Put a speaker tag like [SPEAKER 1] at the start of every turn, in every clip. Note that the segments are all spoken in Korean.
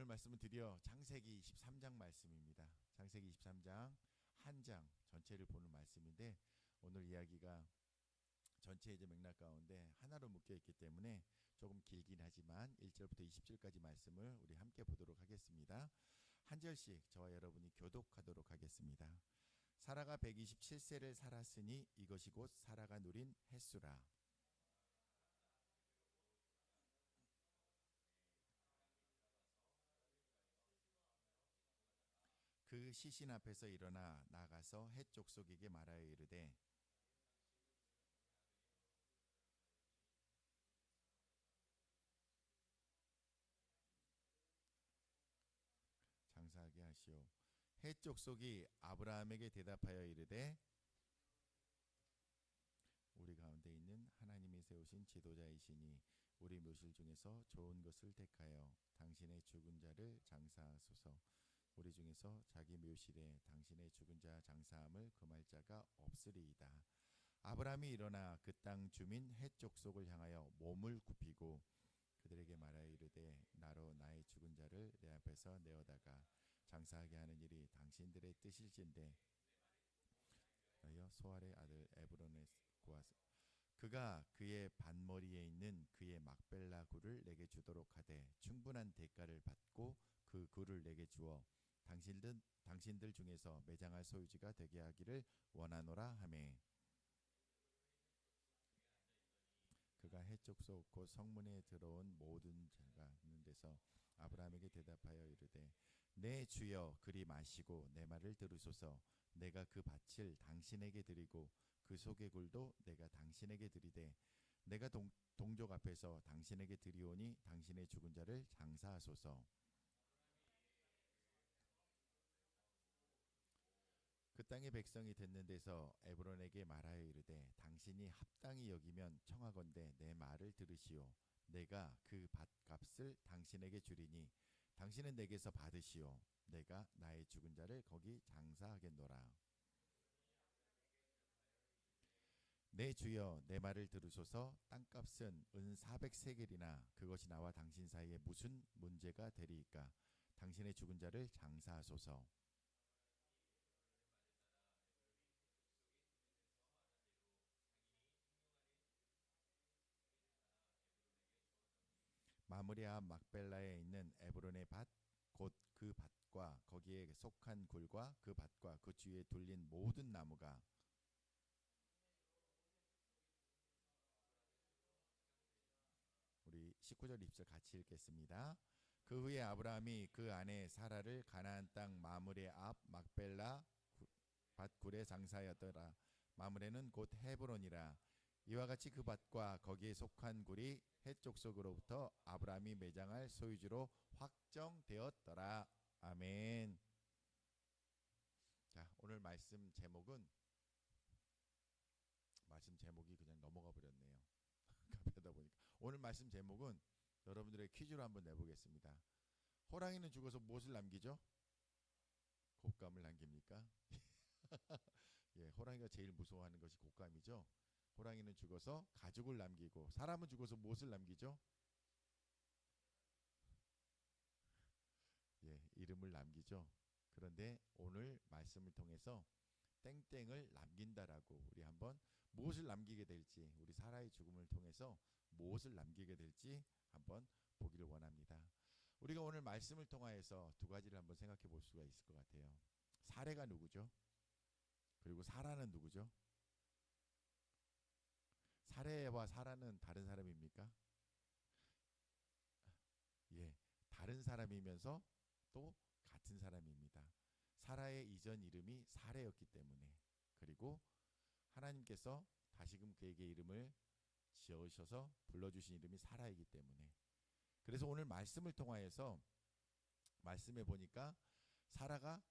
[SPEAKER 1] 말씀은 드디어 창세기 23장 말씀입니다. 창세기 23장 한 장 전체를 보는 말씀인데 오늘 이야기가 전체 이제 맥락 가운데 하나로 묶여 있기 때문에 조금 길긴 하지만 1절부터 20절까지 말씀을 우리 함께 보도록 하겠습니다. 한 절씩 저와 여러분이 교독하도록 하겠습니다. 사라가 127세를 살았으니 이것이 곧 사라가 누린 햇수라. 그 시신 앞에서 일어나 나가서 헷 족속에게 말하여 이르되 장사하게 하시오. 헷 족속이 아브라함에게 대답하여 이르되 우리 가운데 있는 하나님이 세우신 지도자이시니 우리 묘실 중에서 좋은 것을 택하여 당신의 죽은 자를 장사하소서. 우리 중에서 자기 묘실에 당신의 죽은 자 장사함을 금할 자가 없으리이다. 아브라함이 일어나 그 땅 주민 헷 족속을 향하여 몸을 굽히고 그들에게 말하여 이르되 나로 나의 죽은 자를 내 앞에서 내어다가 장사하게 하는 일이 당신들의 뜻일진데 너여 소알의 아들 에브론에 구하소. 그가 그의 반머리에 있는 그의 막벨라 굴을 내게 주도록 하되 충분한 대가를 받고 그 굴을 내게 주어 당신들 중에서 매장할 소유지가 되게 하기를 원하노라 하매 그가 헷 족속 곧 성문에 들어온 모든 자가 있는 데서 아브라함에게 대답하여 이르되 내 주여 그리 마시고 내 말을 들으소서. 내가 그 밭을 당신에게 드리고 그 속의 굴도 내가 당신에게 드리되 내가 동족 앞에서 당신에게 드리오니 당신의 죽은 자를 장사하소서. 그 땅의 백성이 듣는 데서 에브론에게 말하여 이르되 당신이 합당히 여기면 청하건대 내 말을 들으시오. 내가 그 밭값을 당신에게 주리니 당신은 내게서 받으시오. 내가 나의 죽은 자를 거기 장사하겠노라. 내 주여 내 말을 들으소서. 땅값은 은 400세겔이나 그것이 나와 당신 사이에 무슨 문제가 되리이까. 당신의 죽은 자를 장사하소서. 마므리 앞 막벨라에 있는 에브론의 밭 곧 그 밭과 거기에 속한 굴과 그 밭과 그 주위에 둘린 모든 나무가 우리 19절 20절 같이 읽겠습니다. 그 후에 아브라함이 그 아내 사라를 가나안 땅 마므레 앞 막벨라 밭 굴에 장사하였더라. 마므레는 곧 헤브론이라. 이와 같이 그 밭과 거기에 속한 굴이 헷 족속으로부터 아브라함이 매장할 소유주로 확정되었더라. 아멘. 자, 오늘 말씀 제목이 그냥 넘어가 버렸네요. 가벼다 보니까 오늘 말씀 제목은 여러분들의 퀴즈로 한번 내보겠습니다. 호랑이는 죽어서 무엇을 남기죠? 곶감을 남깁니까? 예, 호랑이가 제일 무서워하는 것이 곶감이죠. 호랑이는 죽어서 가죽을 남기고 사람은 죽어서 무엇을 남기죠? 예, 이름을 남기죠. 그런데 오늘 말씀을 통해서 땡땡을 남긴다라고 우리 한번 무엇을 남기게 될지 우리 사라의 죽음을 통해서 무엇을 남기게 될지 한번 보기를 원합니다. 우리가 오늘 말씀을 통하여서 두 가지를 한번 생각해 볼 수가 있을 것 같아요. 사례가 누구죠? 그리고 사라는 누구죠? 사례와 사라는 다른 사람입니까? 예, 다른 사람이면서 또 같은 사람입니다. 사라의 이전 이름이 사례였기 때문에 그리고 하나님께서 다시금 그에게 이름을 지어주셔서 불러주신 이름이 사라이기 때문에 그래서 오늘 말씀을 통하여서 말씀해 보니까 사라가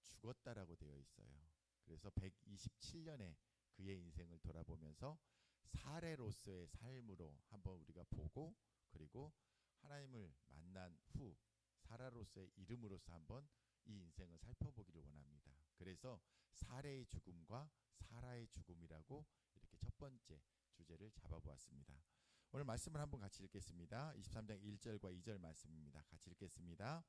[SPEAKER 1] 죽었다라고 되어 있어요. 그래서 127년에 그의 인생을 돌아보면서 사례로서의 삶으로 한번 우리가 보고 그리고 하나님을 만난 후 사라로서의 이름으로서 한번 이 인생을 살펴보기를 원합니다. 그래서 사례의 죽음과 사라의 죽음이라고 이렇게 첫 번째 주제를 잡아보았습니다. 오늘 말씀을 한번 같이 읽겠습니다. 23장 1절과 2절 말씀입니다. 같이 읽겠습니다.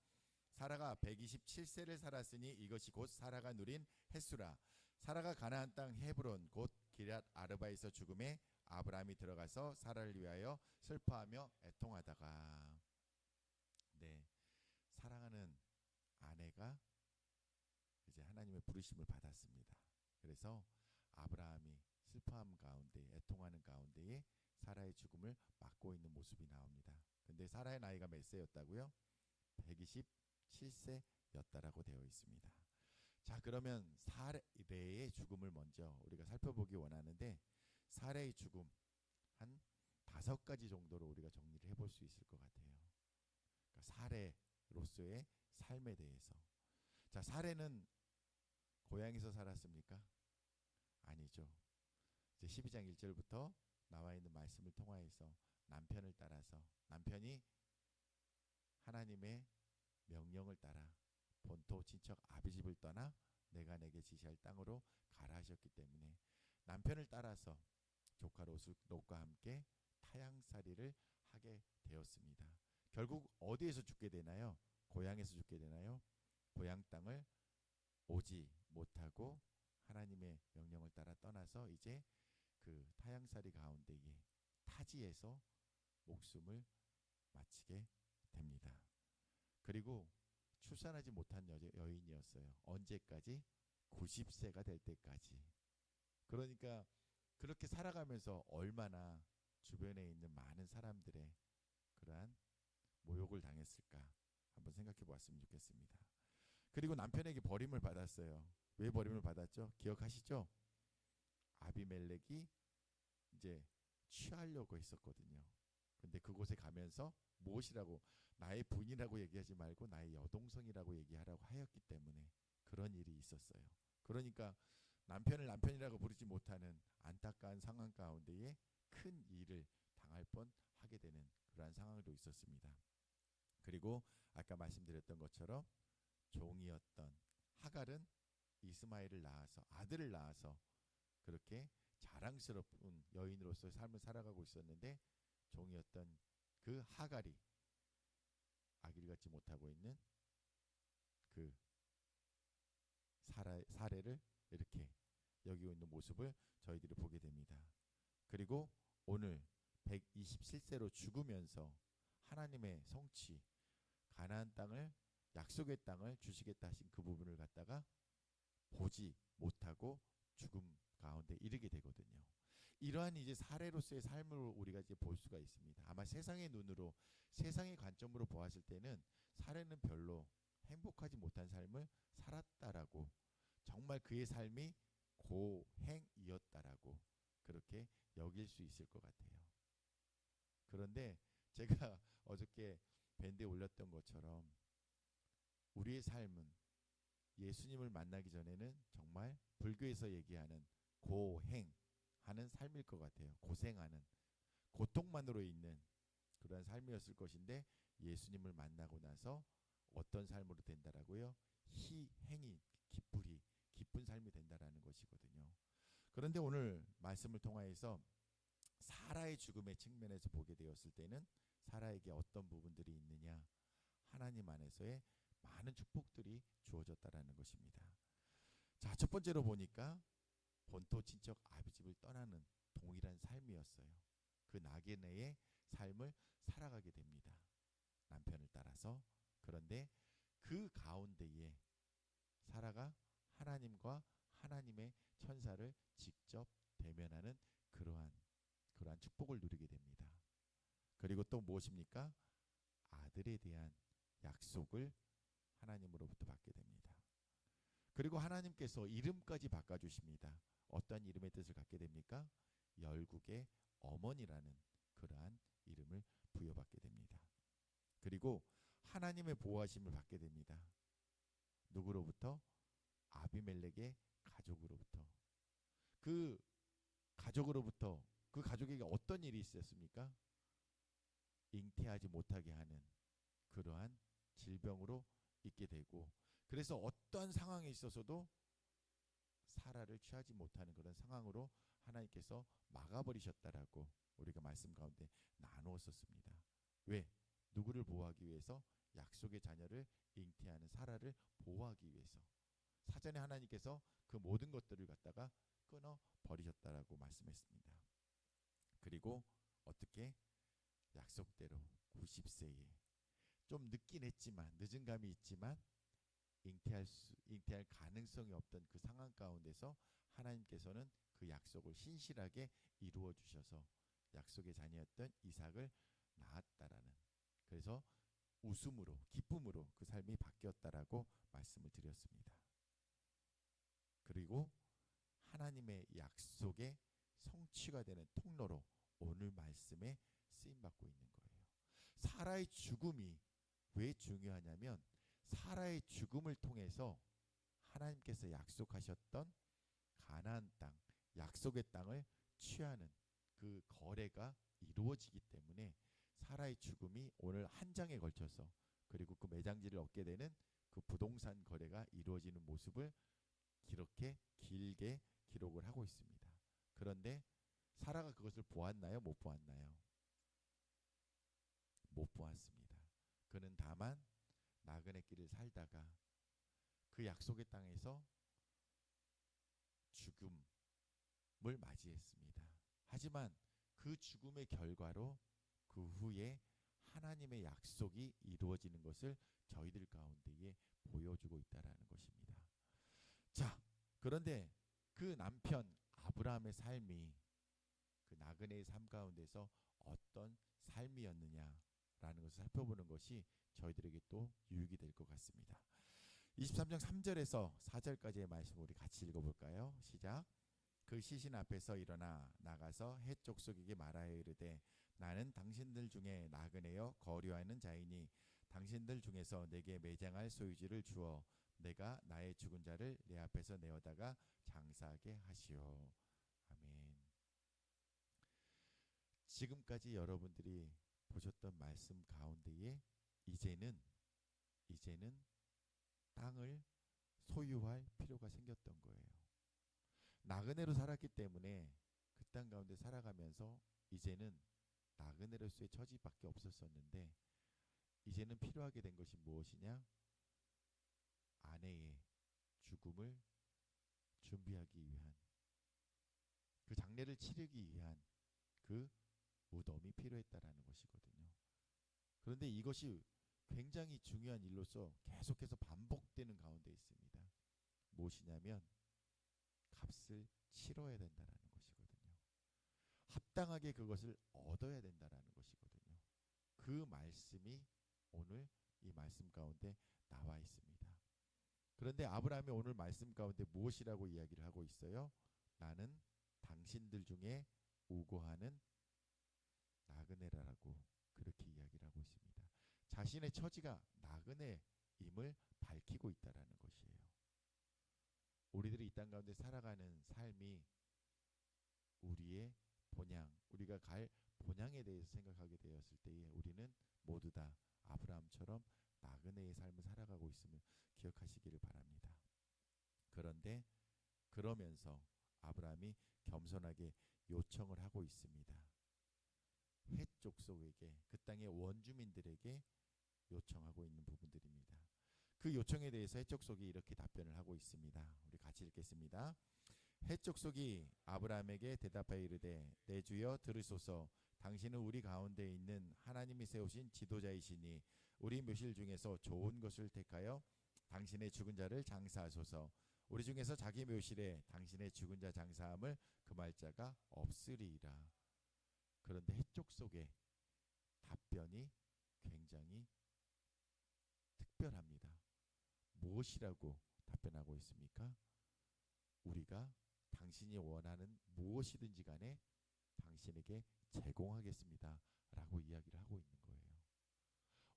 [SPEAKER 1] 사라가 127세를 살았으니 이것이 곧 사라가 누린 햇수라. 사라가 가나안 땅 헤브론 곧 기럇 아르바에서 죽음에 아브라함이 들어가서 사라를 위하여 슬퍼하며 애통하다가. 네, 사랑하는 아내가 이제 하나님의 부르심을 받았습니다. 그래서 아브라함이 슬퍼함 가운데 애통하는 가운데에 사라의 죽음을 맞고 있는 모습이 나옵니다. 근데 사라의 나이가 몇 세였다고요? 127세였다라고 되어 있습니다. 자, 그러면 사라의 죽음을 먼저 우리가 살펴보기 원하는데, 사라의 죽음 한 5가지 정도로 우리가 정리를 해볼 수 있을 것 같아요. 그러니까 사라로서의 삶에 대해서. 자, 사라는 고향에서 살았습니까? 아니죠. 이제 12장 1절부터 나와 있는 말씀을 통하여서 남편을 따라서, 남편이 하나님의 명령을 따라 본토 친척 아비집을 떠나 내가 내게 지시할 땅으로 가라 하셨기 때문에 남편을 따라서 조카 롯과 함께 타향살이를 하게 되었습니다. 결국 어디에서 죽게 되나요? 고향에서 죽게 되나요? 고향 땅을 오지 못하고 하나님의 명령을 따라 떠나서 이제 그 타향살이 가운데에 타지에서 목숨을 마치게 됩니다. 그리고 출산하지 못한 여인이었어요. 언제까지? 90세가 될 때까지. 그러니까 그렇게 살아가면서 얼마나 주변에 있는 많은 사람들의 그러한 모욕을 당했을까 한번 생각해 보았으면 좋겠습니다. 그리고 남편에게 버림을 받았어요. 왜 버림을 받았죠? 기억하시죠? 아비멜렉이 이제 취하려고 했었거든요. 근데 그곳에 가면서 무엇이라고, 나의 부인이라고 얘기하지 말고 나의 여동생이라고 얘기하라고 하였기 때문에 그런 일이 있었어요. 그러니까 남편을 남편이라고 부르지 못하는 안타까운 상황 가운데에 큰 일을 당할 뻔하게 되는 그러한 상황도 있었습니다. 그리고 아까 말씀드렸던 것처럼 종이었던 하갈은 이스마엘을 낳아서, 아들을 낳아서 그렇게 자랑스러운 여인으로서의 삶을 살아가고 있었는데, 종이었던 그 하갈이 아기를 갖지 못하고 있는 그 사례를 이렇게 여기고 있는 모습을 저희들이 보게 됩니다. 그리고 오늘 127세로 죽으면서 하나님의 성취, 가나안 땅을, 약속의 땅을 주시겠다 하신 그 부분을 갖다가 보지 못하고 죽음 가운데 이르게 되거든요. 이러한 이제 사례로서의 삶을 우리가 이제 볼 수가 있습니다. 아마 세상의 눈으로, 세상의 관점으로 보았을 때는 사례는 별로 행복하지 못한 삶을 살았다라고, 정말 그의 삶이 고행이었다라고 그렇게 여길 수 있을 것 같아요. 그런데 제가 어저께 밴드에 올렸던 것처럼 우리의 삶은 예수님을 만나기 전에는 정말 불교에서 얘기하는 고행하는 삶일 것 같아요. 고생하는, 고통만으로 있는 그런 삶이었을 것인데, 예수님을 만나고 나서 어떤 삶으로 된다라고요? 희행이, 기쁘리, 기쁜 삶이 된다라는 것이거든요. 그런데 오늘 말씀을 통하여서 사라의 죽음의 측면에서 보게 되었을 때는 사라에게 어떤 부분들이 있느냐? 하나님 안에서의 많은 축복들이 주어졌다라는 것입니다. 자, 첫 번째로 보니까 본토 친척 아비집을 떠나는 동일한 삶이었어요. 그 나그네의 삶을 살아가게 됩니다. 남편을 따라서. 그런데 그 가운데에 사라가 하나님과 하나님의 천사를 직접 대면하는 그러한 축복을 누리게 됩니다. 그리고 또 무엇입니까? 아들에 대한 약속을 하나님으로부터 받게 됩니다. 그리고 하나님께서 이름까지 바꿔주십니다. 어떤 이름의 뜻을 갖게 됩니까? 열국의 어머니라는 그러한 이름을 부여받게 됩니다. 그리고 하나님의 보호하심을 받게 됩니다. 누구로부터? 아비멜렉의 가족으로부터. 그 가족으로부터, 그 가족에게 어떤 일이 있었습니까? 잉태하지 못하게 하는 그러한 질병으로 있게 되고, 그래서 어떤 상황에 있어서도 사라를 취하지 못하는 그런 상황으로 하나님께서 막아버리셨다라고 우리가 말씀 가운데 나누었었습니다. 왜? 누구를 보호하기 위해서? 약속의 자녀를 잉태하는 사라를 보호하기 위해서 사전에 하나님께서 그 모든 것들을 갖다가 끊어 버리셨다라고 말씀했습니다. 그리고 어떻게 약속대로 90세에 좀 늦긴 했지만 늦은 감이 있지만 잉태할 가능성이 없던 그 상황 가운데서 하나님께서는 그 약속을 신실하게 이루어 주셔서 약속의 자녀였던 이삭을 낳았다라는, 그래서 웃음으로 기쁨으로 그 삶이 바뀌었다라고 말씀을 드렸습니다. 그리고 하나님의 약속의 성취가 되는 통로로 오늘 말씀에 쓰임 받고 있는 거예요. 사라의 죽음이 왜 중요하냐면 사라의 죽음을 통해서 하나님께서 약속하셨던 가나안 땅, 약속의 땅을 취하는 그 거래가 이루어지기 때문에 사라의 죽음이 오늘 한 장에 걸쳐서 그리고 그 매장지를 얻게 되는 그 부동산 거래가 이루어지는 모습을 이렇게 길게 기록을 하고 있습니다. 그런데 사라가 그것을 보았나요? 못 보았나요? 못 보았습니다. 그는 다만 나그네 길을 살다가 그 약속의 땅에서 죽음을 맞이했습니다. 하지만 그 죽음의 결과로 그 후에 하나님의 약속이 이루어지는 것을 저희들 가운데에 보여주고 있다라는 것입니다. 자, 그런데 그 남편 아브라함의 삶이 그 나그네의 삶 가운데서 어떤 삶이었느냐라는 것을 살펴보는 것이 저희들에게 또 유익이 될 것 같습니다. 23장 3절에서 4절까지의 말씀 우리 같이 읽어볼까요? 시작. 그 시신 앞에서 일어나 나가서 해 족속에게 말하여 이르되 나는 당신들 중에 나그네여 거류하는 자이니 당신들 중에서 내게 매장할 소유지를 주어 내가 나의 죽은 자를 내 앞에서 내어다가 장사하게 하시오. 아멘. 지금까지 여러분들이 보셨던 말씀 가운데에 이제는 땅을 소유할 필요가 생겼던 거예요. 나그네로 살았기 때문에 그 땅 가운데 살아가면서 이제는 나그네로서의 처지밖에 없었었는데 이제는 필요하게 된 것이 무엇이냐? 아내의 죽음을 준비하기 위한 그 장례를 치르기 위한 그 무덤이 필요했다라는 것이거든요. 그런데 이것이 굉장히 중요한 일로서 계속해서 반복되는 가운데 있습니다. 무엇이냐면 값을 치러야 된다라는 것이거든요. 합당하게 그것을 얻어야 된다라는 것이거든요. 그 말씀이 오늘 이 말씀 가운데 나와 있습니다. 그런데 아브라함이 오늘 말씀 가운데 무엇이라고 이야기를 하고 있어요? 나는 당신들 중에 우고하는 나그네라고 그렇게 이야기를 하고 있습니다. 자신의 처지가 나그네임을 밝히고 있다라는 것이에요. 우리들이 이 땅 가운데 살아가는 삶이 우리의 본향, 우리가 갈 본향에 대해서 생각하게 되었을 때에 우리는 모두 다 아브라함처럼 나그네의 삶을 살아가고 있음을 기억하시기를 바랍니다. 그런데 그러면서 아브라함이 겸손하게 요청을 하고 있습니다. 헷 족속에게, 그 땅의 원주민들에게 요청하고 있는 부분들입니다. 그 요청에 대해서 헷 족속이 이렇게 답변을 하고 있습니다. 우리 같이 읽겠습니다. 헷 족속이 아브라함에게 대답하여 이르되 내 주여 들으소서. 당신은 우리 가운데 있는 하나님이 세우신 지도자이시니 우리 묘실 중에서 좋은 것을 택하여 당신의 죽은 자를 장사하소서. 우리 중에서 자기 묘실에 당신의 죽은 자 장사함을 금할 자가 없으리이라. 그런데 헷 족속의 답변이 굉장히 특별합니다. 무엇이라고 답변하고 있습니까? 우리가 당신이 원하는 무엇이든지 간에 당신에게 제공하겠습니다 라고 이야기를 하고 있는 거예요.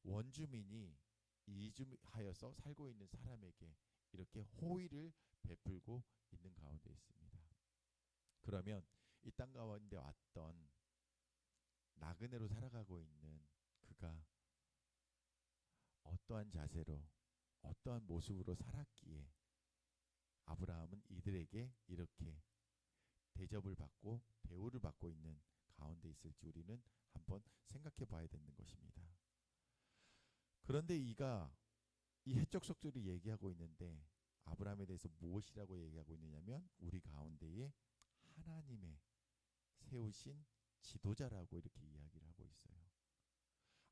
[SPEAKER 1] 원주민이 이주하여서 살고 있는 사람에게 이렇게 호의를 베풀고 있는 가운데 있습니다. 그러면 이 땅 가운데 왔던 나그네로 살아가고 있는 그가 어떠한 자세로 어떠한 모습으로 살았기에 아브라함은 이들에게 이렇게 대접을 받고 대우를 받고 있는 가운데 있을지 우리는 한번 생각해 봐야 되는 것입니다. 그런데 이가 이 해적 속들이 얘기하고 있는데 아브라함에 대해서 무엇이라고 얘기하고 있느냐면 우리 가운데에 하나님의 세우신 지도자라고 이렇게 이야기를 하고 있어요.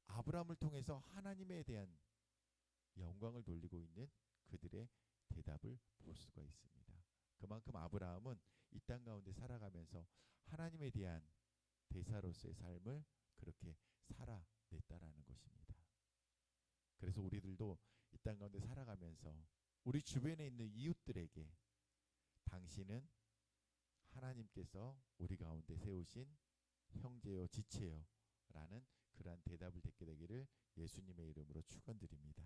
[SPEAKER 1] 아브라함을 통해서 하나님에 대한 영광을 돌리고 있는 그들의 대답을 볼 수가 있습니다. 그만큼 아브라함은 이 땅 가운데 살아가면서 하나님에 대한 대사로서의 삶을 그렇게 살아냈다라는 것입니다. 그래서 우리들도 이 땅 가운데 살아가면서 우리 주변에 있는 이웃들에게 당신은 하나님께서 우리 가운데 세우신 형제요 지체요 라는 그러한 대답을 듣게 되기를 예수님의 이름으로 축원드립니다.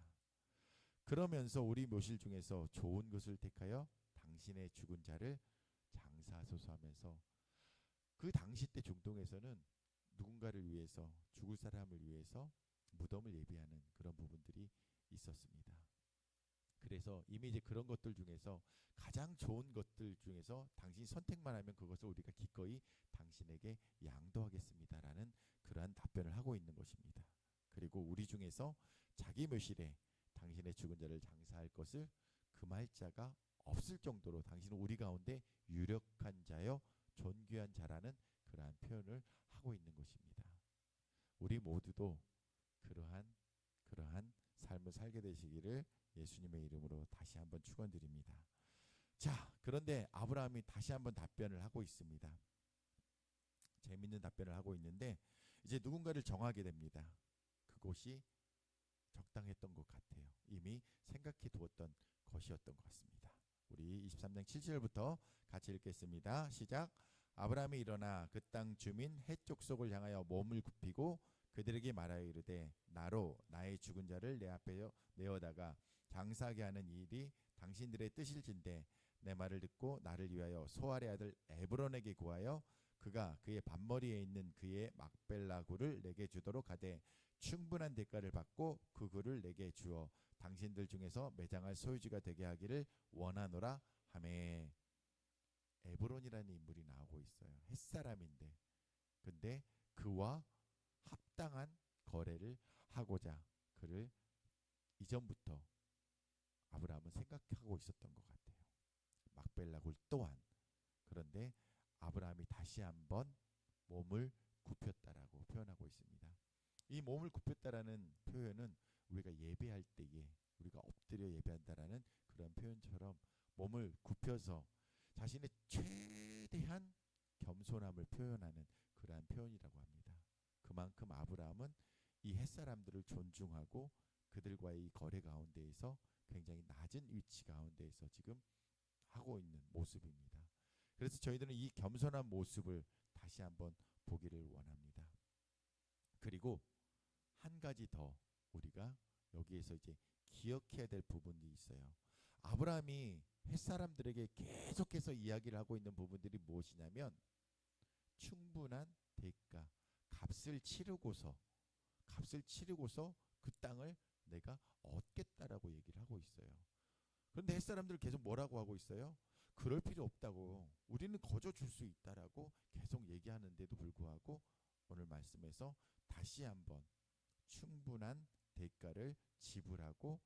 [SPEAKER 1] 그러면서 우리 묘실 중에서 좋은 것을 택하여 당신의 죽은 자를 장사하소서 하면서 그 당시 때 중동에서는 누군가를 위해서 죽을 사람을 위해서 무덤을 예비하는 그런 부분들이 있었습니다. 그래서 이미 이제 그런 것들 중에서 가장 좋은 것들 중에서 당신이 선택만 하면 그것을 우리가 기꺼이 당신에게 양도하겠습니다라는 그러한 답변을 하고 있는 것입니다. 그리고 우리 중에서 자기 묘실에 당신의 죽은 자를 장사할 것을 금할 자가 없을 정도로 당신은 우리 가운데 유력한 자여 존귀한 자라는 그러한 표현을 하고 있는 것입니다. 우리 모두도 그러한 삶을 살게 되시기를 예수님의 이름으로 다시 한번 축원드립니다. 자, 그런데 아브라함이 다시 한번 답변을 하고 있습니다. 재밌는 답변을 하고 있는데 이제 누군가를 정하게 됩니다. 그곳이 적당했던 것 같아요. 이미 생각해 두었던 것이었던 것 같습니다. 우리 23장 7절부터 같이 읽겠습니다. 시작. 아브라함이 일어나 그 땅 주민 헷 족속을 향하여 몸을 굽히고 그들에게 말하여 이르되 나로 나의 죽은 자를 내 앞에 내어다가 장사하게 하는 일이 당신들의 뜻일진데 내 말을 듣고 나를 위하여 소알의 아들 에브론에게 구하여 그가 그의 밭머리에 있는 그의 막벨라굴을 내게 주도록 하되 충분한 대가를 받고 그 굴을 내게 주어 당신들 중에서 매장할 소유주가 되게 하기를 원하노라 하매. 에브론이라는 인물이 나오고 있어요. 햇사람인데 근데 그와 합당한 거래를 하고자 그를 이전부터 아브라함은 생각하고 있었던 것 같아요. 막벨라굴 또한. 그런데 아브라함이 다시 한번 몸을 굽혔다라고 표현하고 있습니다. 이 몸을 굽혔다라는 표현은 우리가 예배할 때에 우리가 엎드려 예배한다라는 그런 표현처럼 몸을 굽혀서 자신의 최대한 겸손함을 표현하는 그러한 표현이라고 합니다. 그만큼 아브라함은 이 햇사람들을 존중하고 그들과의 이 거래 가운데에서 굉장히 낮은 위치 가운데에서 지금 하고 있는 모습입니다. 그래서 저희들은 이 겸손한 모습을 다시 한번 보기를 원합니다. 그리고 한 가지 더 우리가 여기에서 이제 기억해야 될 부분이 있어요. 아브라함이 햇사람들에게 계속해서 이야기를 하고 있는 부분들이 무엇이냐면 충분한 대가, 값을 치르고서 그 땅을 내가 얻겠다라고 얘기를 하고 있어요. 그런데 햇사람들 계속 뭐라고 하고 있어요? 그럴 필요 없다고, 우리는 거저 줄 수 있다라고 계속 얘기하는데도 불구하고 오늘 말씀에서 다시 한번 충분한 대가를 지불하고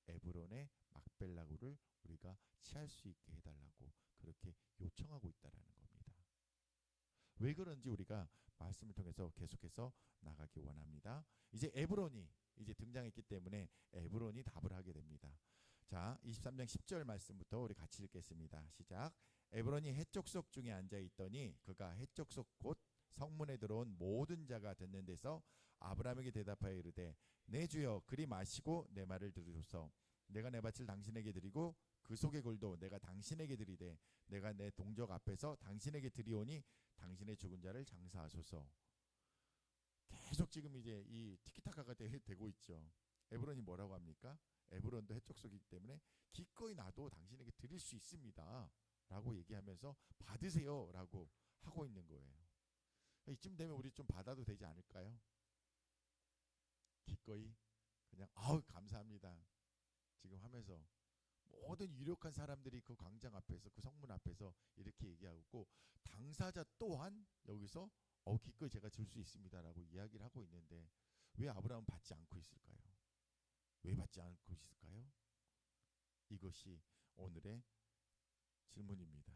[SPEAKER 1] 에브론의 막벨라굴을 우리가 취할 수 있게 해달라고 그렇게 요청하고 있다라는 겁니다. 왜 그런지 우리가 말씀을 통해서 계속해서 나가기 원합니다. 이제 에브론이 이제 등장했기 때문에 에브론이 답을 하게 됩니다. 자, 23장 10절 말씀부터 우리 같이 읽겠습니다. 시작. 에브론이 헷족속 중에 앉아 있더니 그가 헷족속 곧 성문에 들어온 모든 자가 듣는 데서 아브라함에게 대답하여 이르되 내 주여 그리 마시고 내 말을 들으소서. 내가 내 밭을 당신에게 드리고 그 속의 굴도 내가 당신에게 드리되 내가 내 동족 앞에서 당신에게 드리오니 당신의 죽은 자를 장사하소서. 계속 지금 이제 이 티키타카가 되고 있죠. 에브론이 뭐라고 합니까? 에브론도 해족속이기 때문에 기꺼이 나도 당신에게 드릴 수 있습니다 라고 얘기하면서 받으세요 라고 하고 있는 거예요. 이쯤 되면 우리 좀 받아도 되지 않을까요? 기꺼이 그냥 아우 감사합니다 지금 하면서 모든 유력한 사람들이 그 광장 앞에서 그 성문 앞에서 이렇게 얘기하고 당사자 또한 여기서 기꺼이 제가 줄 수 있습니다라고 이야기를 하고 있는데 왜 아브라함은 받지 않고 있을까요? 왜 받지 않고 있을까요? 이것이 오늘의 질문입니다.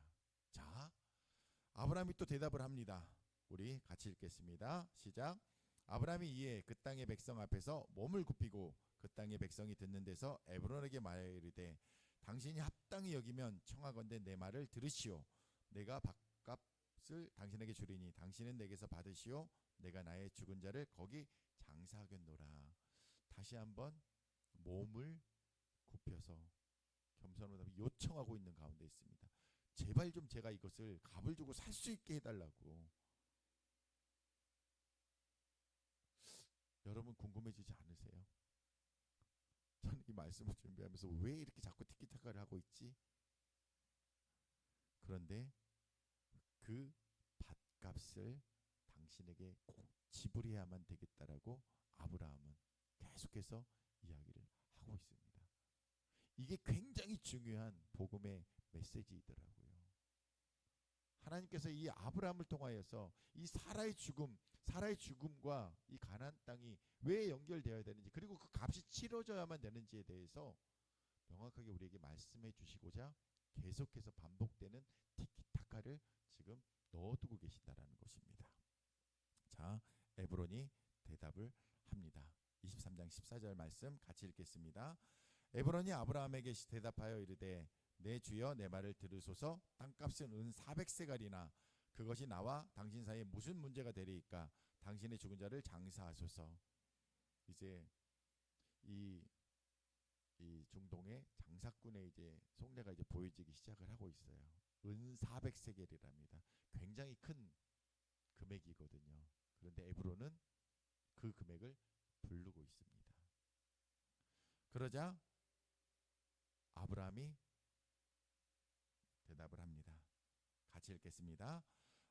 [SPEAKER 1] 자, 아브라함이 또 대답을 합니다. 우리 같이 읽겠습니다. 시작. 아브라함이 이에 그 땅의 백성 앞에서 몸을 굽히고 그 땅의 백성이 듣는 데서 에브론에게 말하여 이르되 당신이 합당히 여기면 청하건대 내 말을 들으시오. 내가 밥값을 당신에게 주리니 당신은 내게서 받으시오. 내가 나의 죽은 자를 거기 장사하겠노라. 다시 한번 몸을 굽혀서 겸손하다 요청하고 있는 가운데 있습니다. 제발 좀 제가 이것을 값을 주고 살 수 있게 해달라고. 여러분 궁금해지지 않으세요? 저는 이 말씀을 준비하면서 왜 이렇게 자꾸 티키타카를 하고 있지? 그런데 그 밭값을 당신에게 꼭 지불해야만 되겠다라고 아브라함은 계속해서 이야기를 하고 있습니다. 이게 굉장히 중요한 복음의 메시지이더라고요. 하나님께서 이 아브라함을 통하여서 이 사라의 죽음과 이 가나안 땅이 왜 연결되어야 되는지, 그리고 그 값이 치러져야만 되는지에 대해서 명확하게 우리에게 말씀해 주시고자 계속해서 반복되는 티키타카를 지금 넣어두고 계신다라는 것입니다. 자, 에브론이 대답을 합니다. 23장 14절 말씀 같이 읽겠습니다. 에브론이 아브라함에게 대답하여 이르되 내 주여 내 말을 들으소서. 땅값은 은 400세갈이나 그것이 나와 당신 사이에 무슨 문제가 되리이까? 당신의 죽은 자를 장사하소서. 이제 이 중동의 장사꾼의 이제 속내가 이제 보여지기 시작을 하고 있어요. 은 400세겔이랍니다. 굉장히 큰 금액이거든요. 그런데 에브론은 그 금액을 부르고 있습니다. 그러자 아브라함이 대답을 합니다. 같이 읽겠습니다.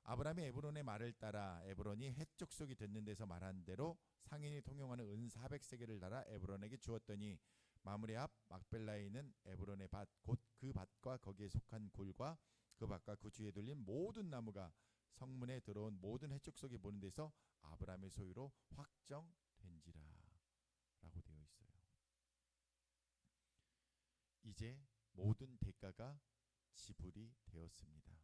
[SPEAKER 1] 아브라함이 에브론의 말을 따라 에브론이 헷 족속이 듣는 데서 말한 대로 상인이 통용하는 은 400세겔을 달아 에브론에게 주었더니 마므레 앞 막벨라에 있는 에브론의 밭 곧 그 밭과 거기에 속한 굴과 그 밭과 그 주위에 둘린 모든 나무가 성문에 들어온 모든 헷 족속이 보는 데서 아브라함의 소유로 확정된지라 라고 되어 있어요. 이제 모든 대가가 지불이 되었습니다.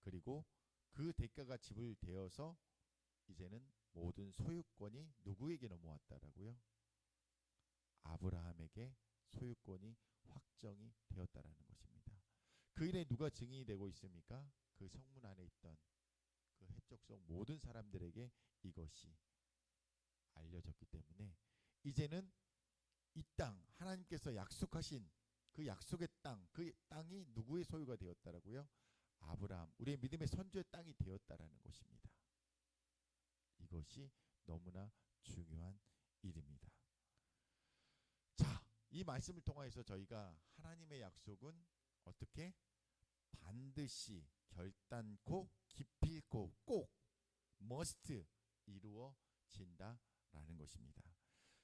[SPEAKER 1] 그리고 그 대가가 지불되어서 이제는 모든 소유권이 누구에게 넘어왔다라고요? 아브라함에게 소유권이 확정이 되었다라는 것입니다. 그 일에 누가 증인이 되고 있습니까? 그 성문 안에 있던 그 헷족속 모든 사람들에게 이것이 알려졌기 때문에 이제는 이 땅, 하나님께서 약속하신 그 약속의 땅, 그 땅이 누구의 소유가 되었다라고요? 아브라함, 우리의 믿음의 선조의 땅이 되었다라는 것입니다. 이것이 너무나 중요한 일입니다. 자, 이 말씀을 통해서 저희가 하나님의 약속은 어떻게 반드시 결단코 기필코 꼭 must 이루어진다라는 것입니다.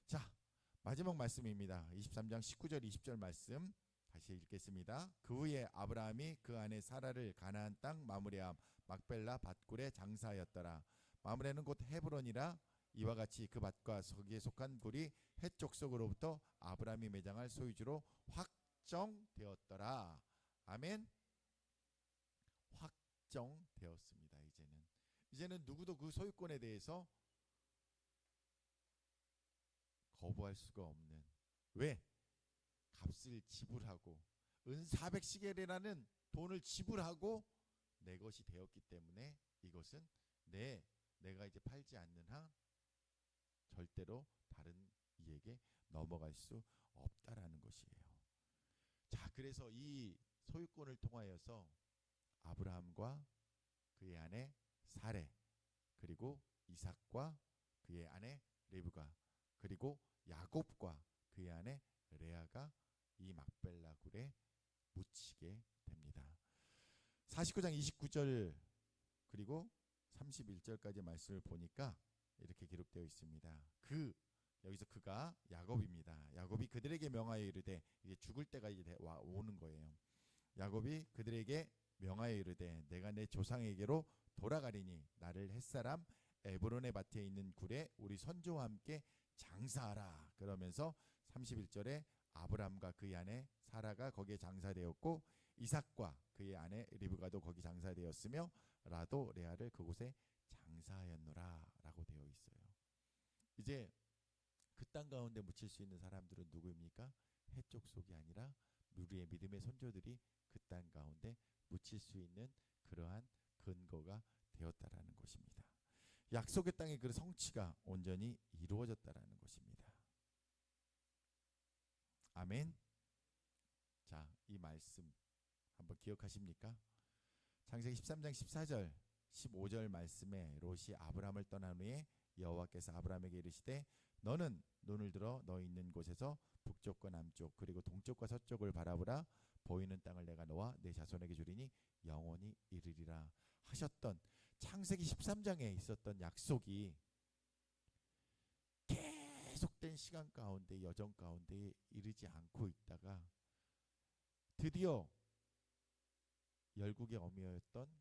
[SPEAKER 1] 자, 마지막 말씀입니다. 23장 19절 20절 말씀 다시 읽겠습니다. 그 후에 아브라함이 그 아내 사라를 가나안 땅 마므레암 막벨라 밭굴에 장사하였더라. 마므레는 곧 헤브론이라. 이와 같이 그 밭과 거기에 속한 굴이 헷 족속으로부터 아브라함이 매장할 소유주로 확정되었더라. 아멘. 확정되었습니다. 이제는 누구도 그 소유권에 대해서 거부할 수가 없는, 왜? 값을 지불하고 은 400시겔이라는 돈을 지불하고 내 것이 되었기 때문에 이것은 내가 이제 팔지 않는 한 절대로 다른 이에게 넘어갈 수 없다라는 것이에요. 자, 그래서 이 소유권을 통하여서 아브라함과 그의 아내 사레, 그리고 이삭과 그의 아내 리브가, 그리고 야곱과 그의 아내 레아가 이 막벨라 굴에 묻히게 됩니다. 49장 29절 그리고 31절까지 말씀을 보니까 이렇게 기록되어 있습니다. 여기서 그가 야곱입니다. 야곱이 그들에게 명하여 이르되, 이제 죽을 때가 이제 오는 거예요. 야곱이 그들에게 명하여 이르되 내가 내 조상에게로 돌아가리니 나를 햇사람 에브론의 밭에 있는 굴에 우리 선조와 함께 장사하라. 그러면서 31절에 아브람과 그의 아내 사라가 거기에 장사되었고 이삭과 그의 아내 리브가도 거기 장사되었으며 라도 레아를 그곳에 장사하였노라 라고 되어 있어요. 이제 그 땅 가운데 묻힐 수 있는 사람들은 누구입니까? 해쪽 속이 아니라 우리의 믿음의 선조들이 그 땅 가운데 묻힐 수 있는 그러한 근거가 되었다라는 것입니다. 약속의 땅의 그 성취가 온전히 이루어졌다라는 것입니다. 아멘. 자, 이 말씀 한번 기억하십니까? 창세기 13장 14절 15절 말씀에 롯이 아브람을 떠난 후에 여호와께서 아브람에게 이르시되 너는 눈을 들어 너 있는 곳에서 북쪽과 남쪽 그리고 동쪽과 서쪽을 바라보라. 보이는 땅을 내가 너와 내 자손에게 주리니 영원히 이르리라 하셨던 창세기 13장에 있었던 약속이 계속된 시간 가운데 여정 가운데 이르지 않고 있다가 드디어 열국의 어미였던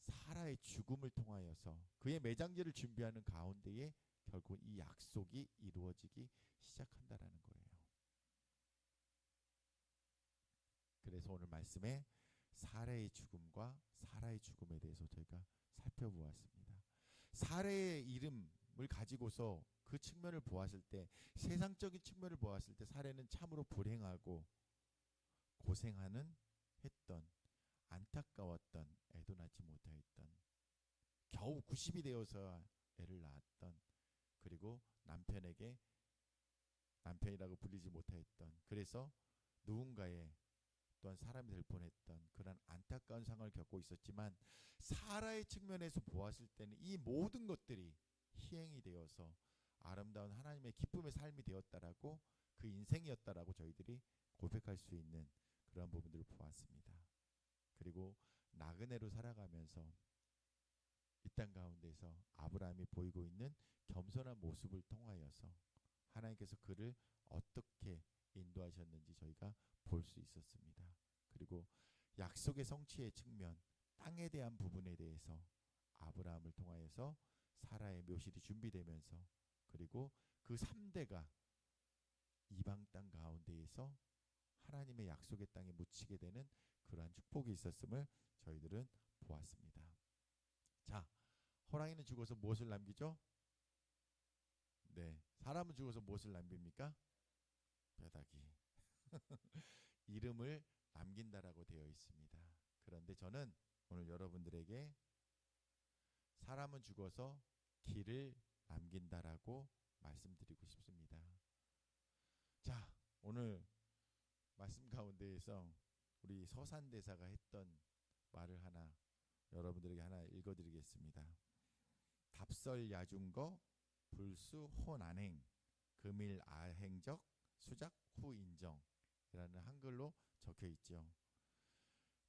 [SPEAKER 1] 사라의 죽음을 통하여서 그의 매장지를 준비하는 가운데에 결국 이 약속이 이루어지기 시작한다라는 거예요. 그래서 오늘 말씀에 사라의 죽음과 사라의 죽음에 대해서 저희가 살펴보았습니다. 사라의 이름을 가지고서 그 측면을 보았을 때 세상적인 측면을 보았을 때 사라는 참으로 불행하고 고생하는 했던 안타까웠던 애도 낳지 못하였던 겨우 90이 되어서 애를 낳았던 그리고 남편에게 남편이라고 불리지 못하였던 그래서 누군가의 또한 사람이 될 뻔했던 그런 안타까운 상황을 겪고 있었지만 사라의 측면에서 보았을 때는 이 모든 것들이 희행이 되어서 아름다운 하나님의 기쁨의 삶이 되었다라고 그 인생이었다라고 저희들이 고백할 수 있는 그런 부분들을 보았습니다. 그리고 나그네로 살아가면서 이 땅 가운데서 아브라함이 보이고 있는 겸손한 모습을 통하여서 하나님께서 그를 어떻게 인도하셨는지 저희가 볼 수 있었습니다. 그리고 약속의 성취의 측면, 땅에 대한 부분에 대해서 아브라함을 통하여서 사라의 묘실이 준비되면서 그리고 그 3대가 이방 땅 가운데에서 하나님의 약속의 땅에 묻히게 되는 그러한 축복이 있었음을 저희들은 보았습니다. 자, 호랑이는 죽어서 무엇을 남기죠? 네, 사람은 죽어서 무엇을 남깁니까? 뼈다귀. 이름을 남긴다라고 되어 있습니다. 그런데 저는 오늘 여러분들에게 사람은 죽어서 길을 남긴다라고 말씀드리고 싶습니다. 자, 오늘 말씀 가운데에서 우리 서산대사가 했던 말을 하나 여러분들에게 하나 읽어드리겠습니다. 답설 야중거 불수 혼안행 금일 아행적 수작 후인정이라는 한글로 적혀 있죠.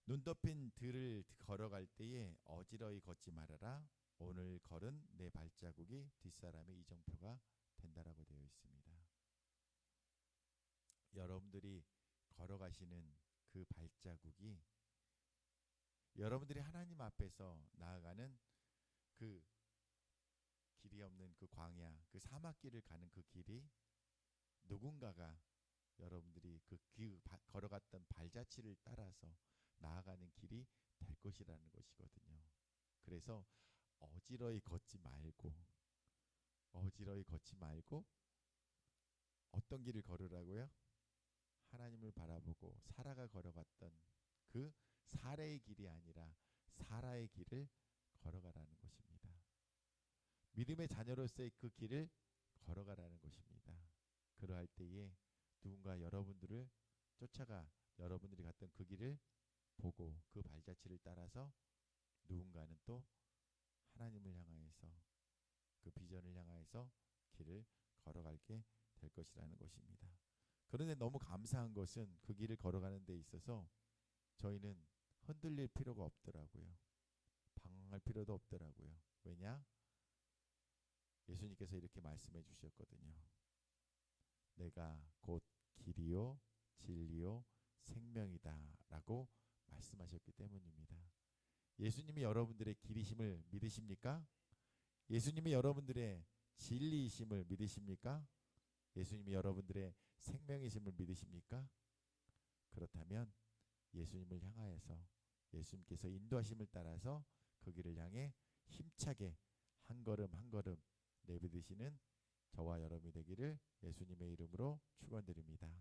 [SPEAKER 1] 눈 덮인 들을 걸어갈 때에 어지러이 걷지 말아라. 오늘 걸은 내 발자국이 뒷사람의 이정표가 된다라고 되어 있습니다. 여러분들이 걸어가시는 그 발자국이 여러분들이 하나님 앞에서 나아가는 그 길이 없는 그 광야, 그 사막길을 가는 그 길이 누군가가 여러분들이 걸어갔던 발자취를 따라서 나아가는 길이 될 것이라는 것이거든요. 그래서 어지러이 걷지 말고 어떤 길을 걸으라고요? 하나님을 바라보고 사라가 걸어갔던 그 사라의 길이 아니라 사라의 길을 걸어가라는 것입니다. 믿음의 자녀로서의 그 길을 걸어가라는 것입니다. 그러할 때에 누군가 여러분들을 쫓아가 여러분들이 갔던 그 길을 보고 그 발자취를 따라서 누군가는 또 하나님을 향하여서 그 비전을 향하여서 길을 걸어가게 될 것이라는 것입니다. 그런데 너무 감사한 것은 그 길을 걸어가는 데 있어서 저희는 흔들릴 필요가 없더라고요. 방황할 필요도 없더라고요. 왜냐? 예수님께서 이렇게 말씀해 주셨거든요. 내가 곧 길이요 진리요 생명이다 라고 말씀하셨기 때문입니다. 예수님이 여러분들의 길이심을 믿으십니까? 예수님이 여러분들의 진리이심을 믿으십니까? 예수님이 여러분들의 생명이심을 믿으십니까? 그렇다면 예수님을 향하여서 예수님께서 인도하심을 따라서 그 길을 향해 힘차게 한 걸음 한 걸음 내딛으시는 저와 여러분이 되기를 예수님의 이름으로 축원드립니다.